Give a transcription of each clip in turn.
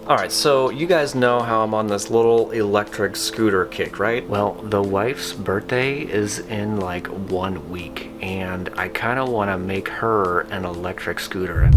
Alright, so you guys know how I'm on this little electric scooter kick, right? Well, the wife's birthday is in like 1 week, and I kind of want to make her an electric scooter.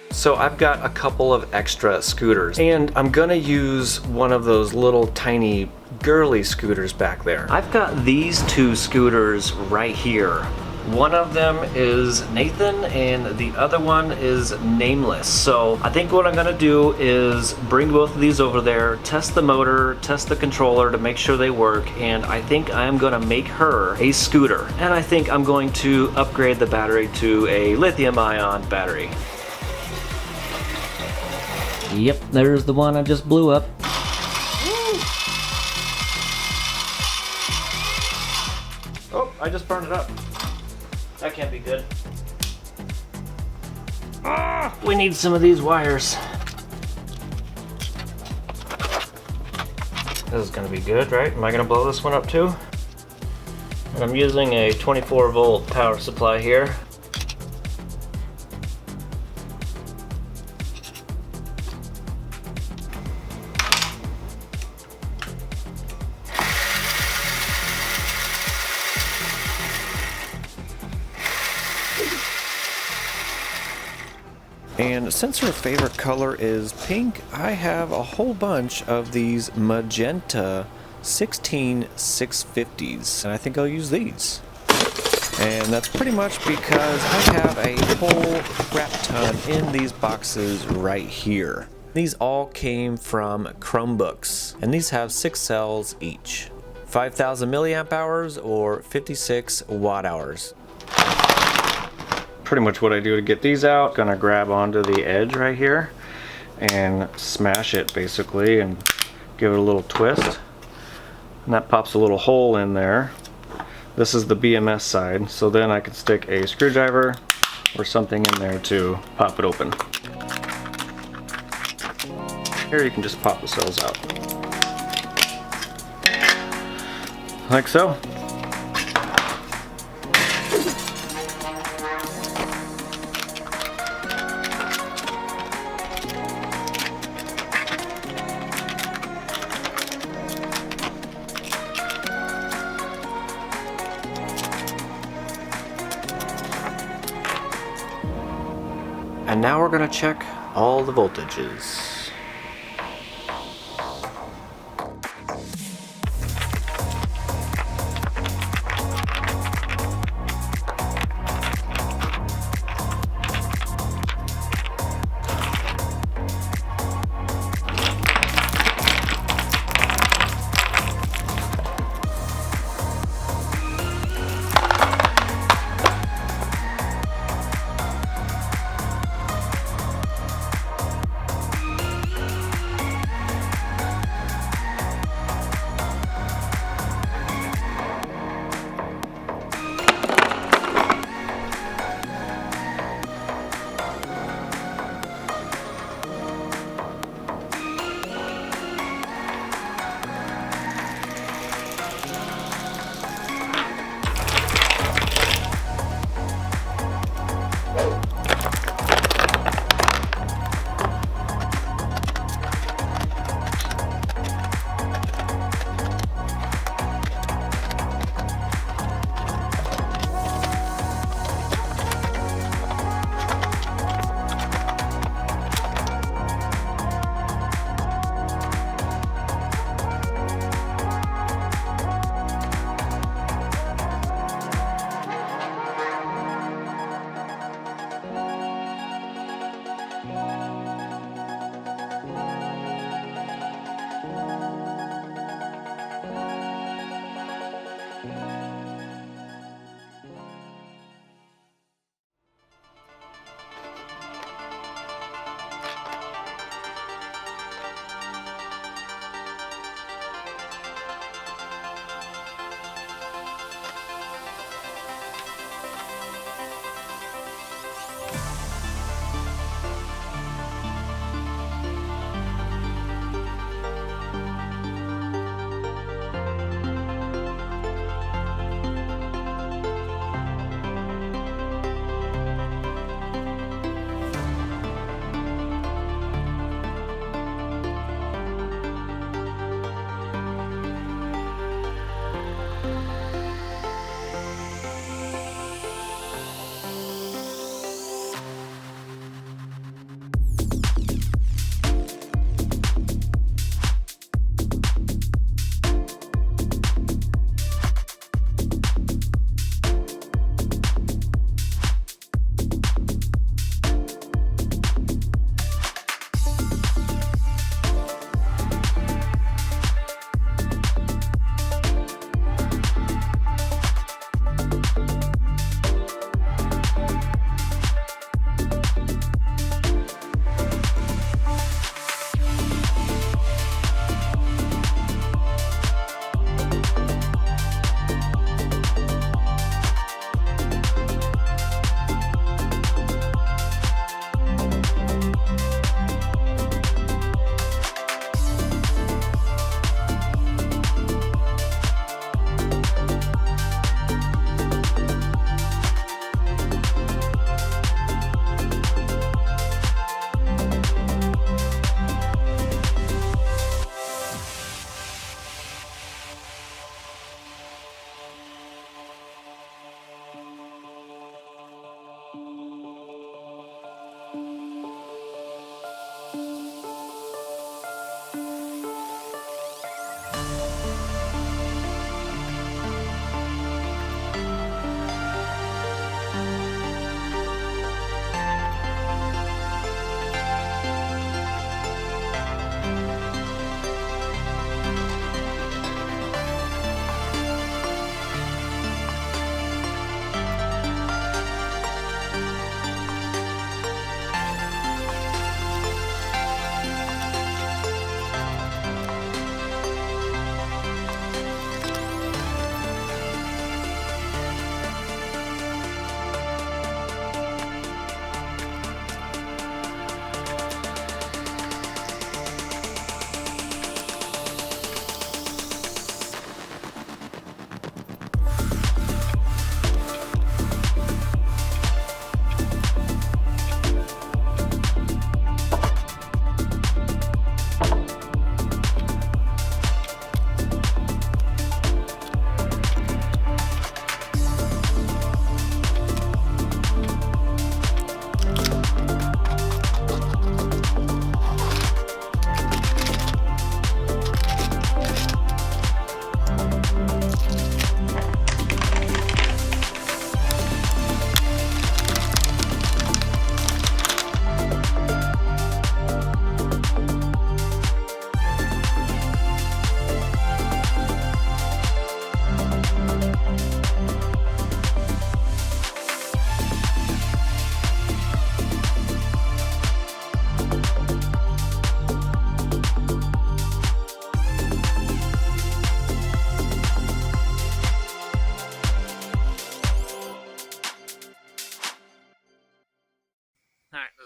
So I've got a couple of extra scooters, and I'm gonna use one of those little tiny girly scooters back there. I've got these 2 scooters right here. One of them is Nathan and the other one is Nameless. So I think what I'm gonna do is bring both of these over there, test the motor, test the controller to make sure they work, and I think I'm gonna make her a scooter. And I think I'm going to upgrade the battery to a lithium-ion battery. Yep, there's the one I just blew up. Oh, I just burned it up. That can't be good. We need some of these wires. This is gonna be good, right? Am I gonna blow this one up too? And I'm using a 24-volt power supply here. And since her favorite color is pink, I have a whole bunch of these magenta 16650s, and I think I'll use these. And that's pretty much because I have a whole crap ton in these boxes right here. These all came from Chromebooks, and these have 6 cells each. 5,000 milliamp hours or 56 watt hours. Pretty much what I do to get these out, gonna grab onto the edge right here and smash it basically and give it a little twist, and that pops a little hole in there. This is the BMS side, so then I can stick a screwdriver or something in there to pop it open. Here you can just pop the cells out like so. And now we're gonna check all the voltages.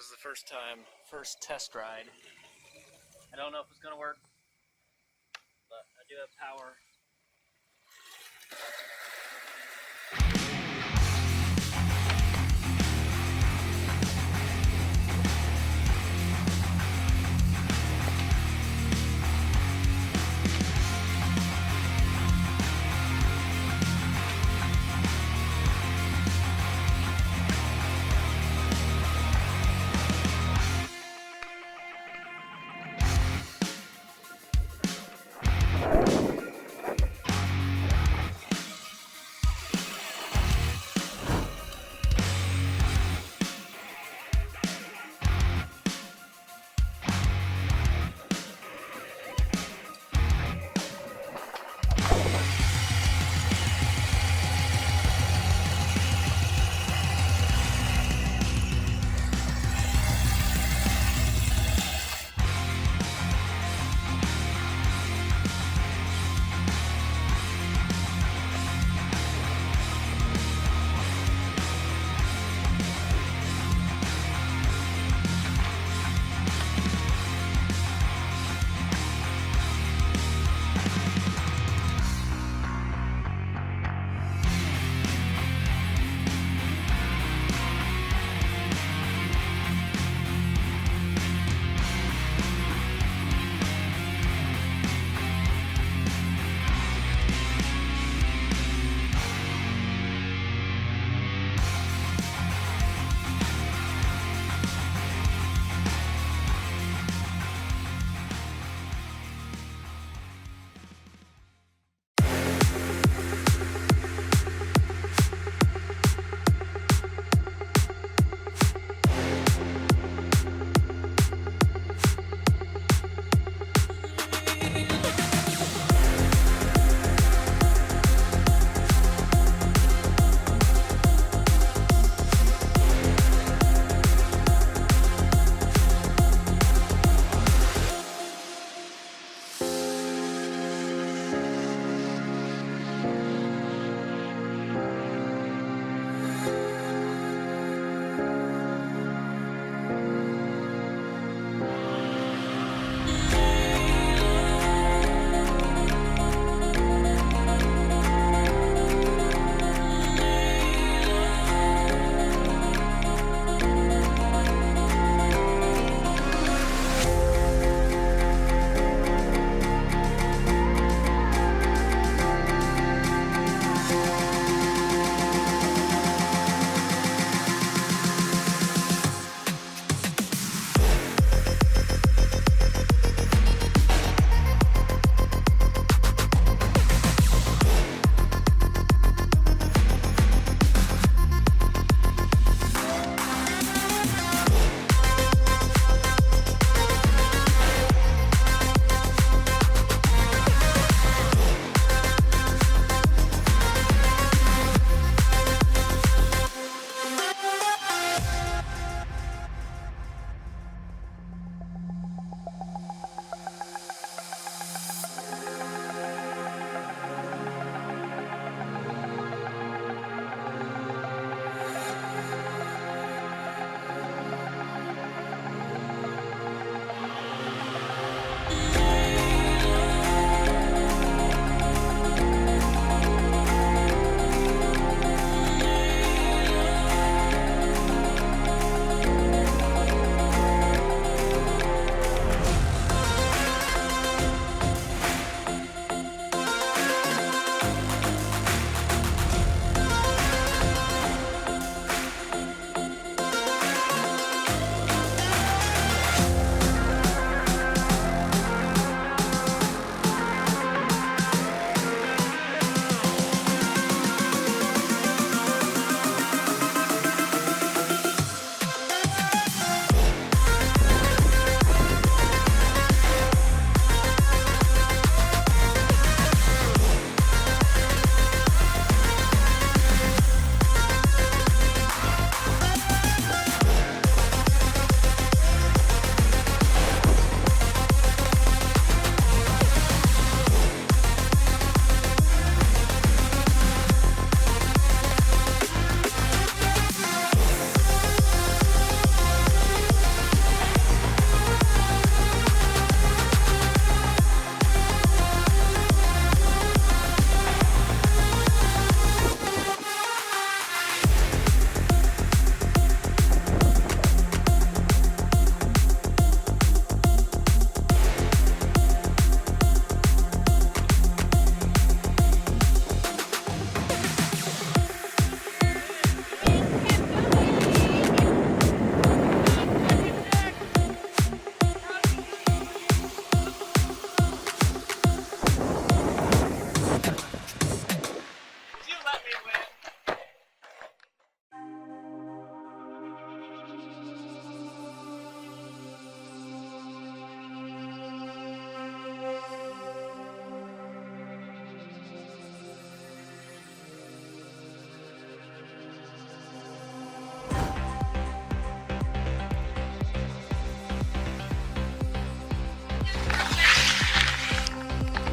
This is the first test ride. I don't know if it's gonna work, but I do have power.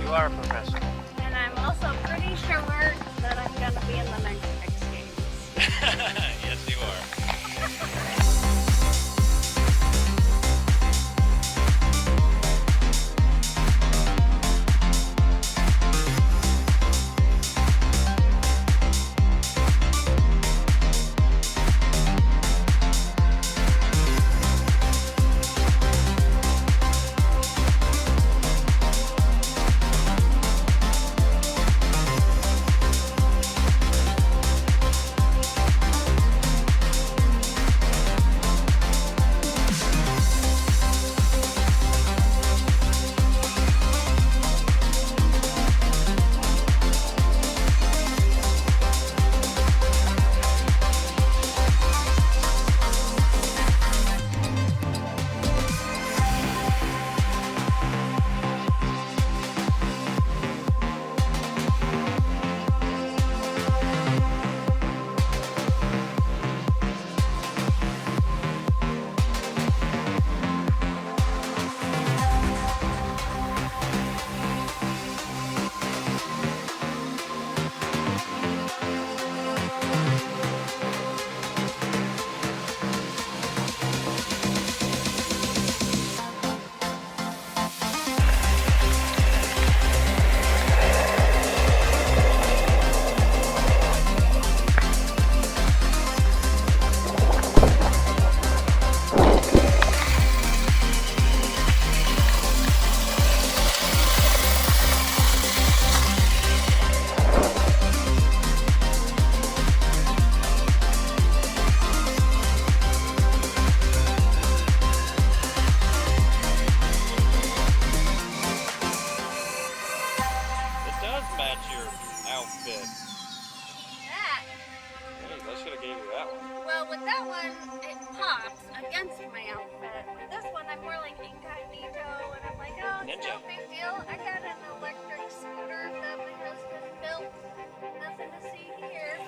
You are a professional. And I'm also pretty sure that I'm gonna be in the next X Games. Yes, you are. against my outfit. This one I'm more like incognito and I'm like, oh, it's no big deal. I got an electric scooter that my husband built. Nothing to see here.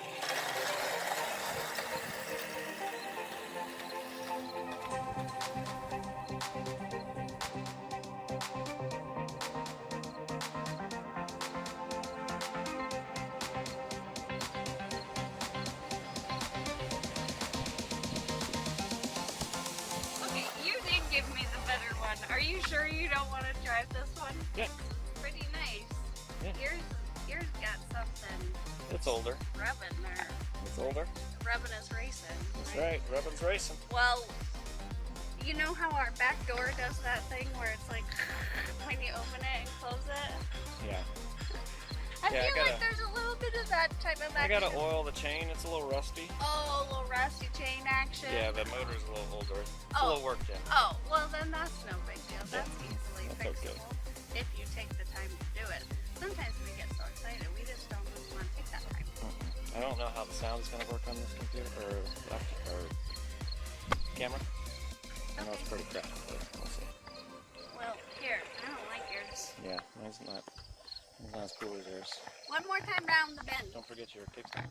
Give me the better one. Are you sure you don't want to drive this one? Yeah. It's pretty nice. Yeah. Yours got something. It's older. Rubbing there. It's older. Rubbing is racing. That's right. Rubbin's racing. Well, you know how our back door does that thing where it's like when you open it and close it? Yeah. I feel like there's a little bit of that type of action. I gotta oil the chain. It's a little rusty. Oh, a little rusty chain action. Yeah, the motor's a little older. It's a little worked in. Oh, well then that's no big deal. That's easily That's fixable if you take the time to do it. Sometimes we get so excited, we just don't really want to take that time. I don't know how the sound is gonna work on this computer or camera. I know it's pretty crappy, but we'll see. Well, here, I don't like yours. Yeah, mine's not as cool as yours. One more time round the bend. Don't forget your kickstand.